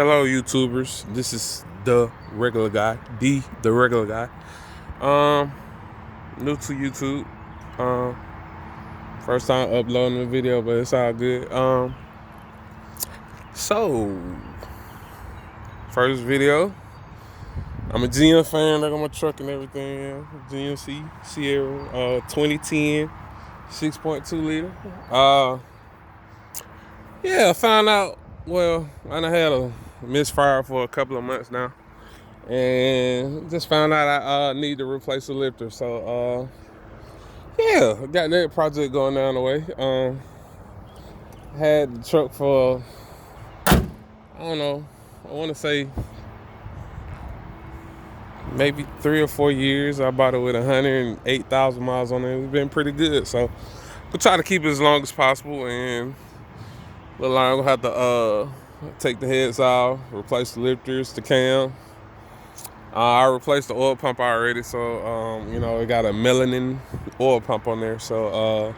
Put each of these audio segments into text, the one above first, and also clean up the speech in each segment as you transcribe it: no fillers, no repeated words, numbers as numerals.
Hello, YouTubers. This is the regular guy, the regular guy. New to YouTube. Um, First time uploading a video, but it's all good. So first video. I'm a GM fan. I got my truck and everything. Yeah. GMC Sierra, 2010, 6.2 liter. Yeah, I found out. Well, I done had a misfire for a couple of months now. And just found out I need to replace the lifter. So yeah, I got that project going down the way. Had the truck for I don't know, I want to say maybe 3 or 4 years. I bought it with 108,000 miles on it. It's been pretty good. So we'll try to keep it as long as possible. And I'm gonna have to take the heads off, replace the lifters, the cam. I replaced the oil pump already, so it got a melanin oil pump on there. So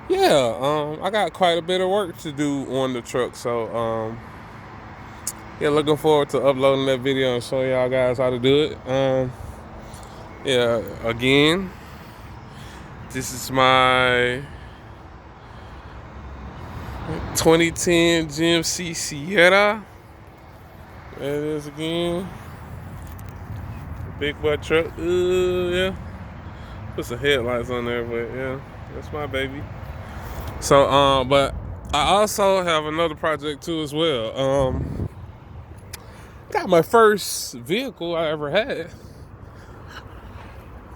yeah, I got quite a bit of work to do on the truck. So yeah, looking forward to uploading that video and showing y'all guys how to do it. Yeah, again, this is my 2010 GMC Sierra. There it is again. Big boy truck. Yeah. Put some headlights on there, but yeah, that's my baby. So, but I also have another project too as well. Got my first vehicle I ever had.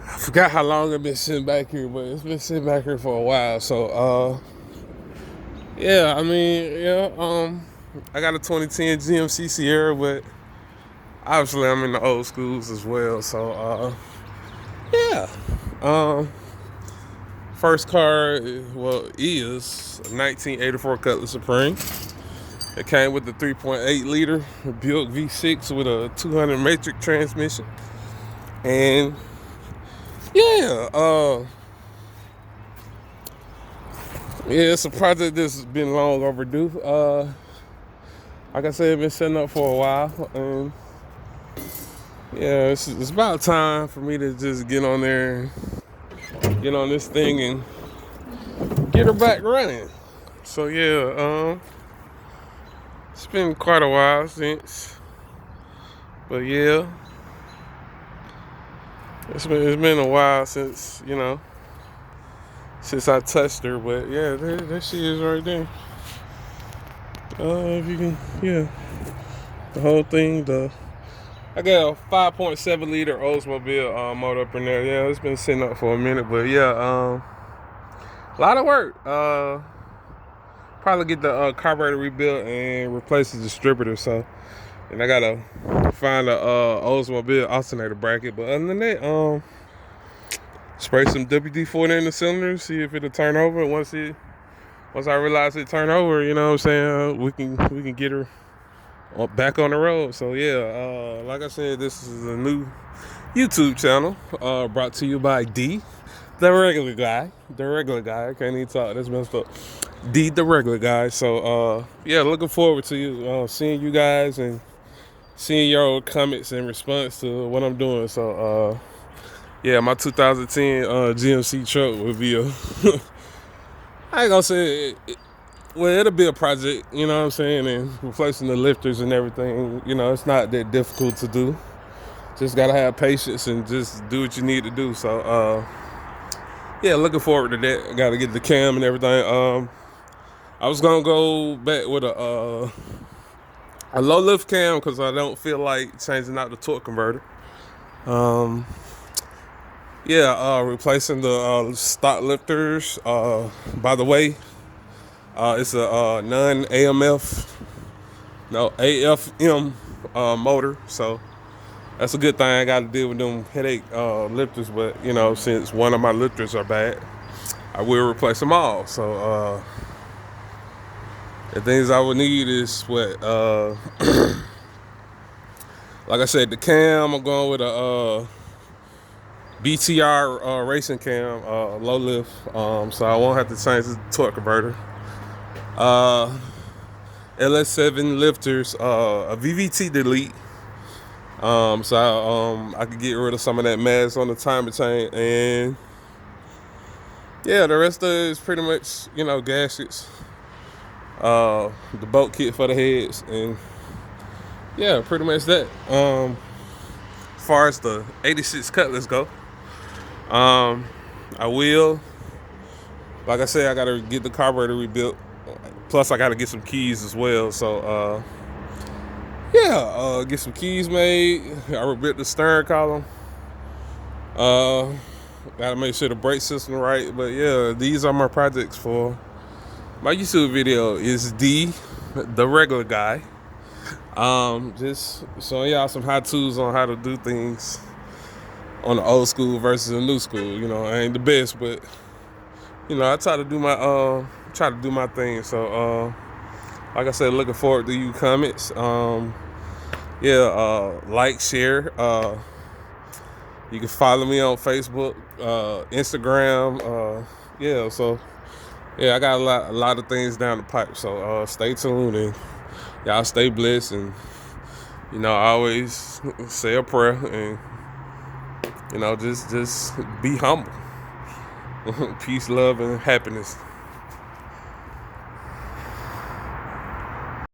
I forgot how long I've been sitting back here, but it's been sitting back here for a while. So, yeah, I mean, yeah, I got a 2010 GMC Sierra, but obviously I'm in the old schools as well. So, yeah. First car, is a 1984 Cutlass Supreme. It came with the 3.8 liter Buick V6 with a 200 matrix transmission. And yeah, it's a project that's been long overdue. Like I said, I've been setting up for a while. And yeah, it's about time for me to just get on there, get on this thing and get her back running. So yeah, it's been quite a while since, but yeah, it's been a while since since I touched her. But yeah, there she is right there. If you can, yeah, the whole thing. I got a 5.7 liter Oldsmobile motor up in there. Yeah, it's been sitting up for a minute, but yeah, a lot of work. Probably get the carburetor rebuilt and replace the distributor. So, and I gotta find a Oldsmobile alternator bracket. But other than that, spray some WD-40 in the cylinder, see if it'll turn over. Once I realize it turn over, you know what I'm saying, we can get her back on the road. So yeah, like I said, this is a new YouTube channel brought to you by the regular guy. I can't even talk. That's messed up. The regular guy. So yeah, looking forward to seeing you guys and seeing your comments in response to what I'm doing. So yeah, my 2010 GMC truck will be I ain't gonna say it'll be a project, you know what I'm saying, and replacing the lifters and everything, it's not that difficult to do. Just gotta have patience and just do what you need to do. So yeah, looking forward to that. I gotta get the cam and everything. I was gonna go back with a low lift cam because I don't feel like changing out the torque converter. Yeah, replacing the stock lifters. By the way, it's a AFM motor, so that's a good thing. I got to deal with them headache lifters, but since one of my lifters are bad, I will replace them all. So the things I would need is what, like I said, the cam. I'm going with a BTR racing cam, low lift, so I won't have to change the torque converter. LS7 lifters, a VVT delete. So I could get rid of some of that mass on the timer chain, and yeah, the rest of it is pretty much, gaskets, the bolt kit for the heads, and yeah, pretty much that. As far as the 86 Cutlass go, I will, like I said, I gotta get the carburetor rebuilt. Plus, I gotta get some keys as well. So, get some keys made. I rebuilt the stern column. Gotta make sure the brake system right. But yeah, these are my projects for my YouTube video. Is the regular guy. Just showing y'all some how-tos on how to do things on the old school versus the new school. I ain't the best, but I try to do my thing. So like I said, looking forward to you comments. Like, share. You can follow me on Facebook, Instagram. I got a lot of things down the pipe. So stay tuned, and y'all stay blessed, and I always say a prayer, and just be humble. Peace, love, and happiness.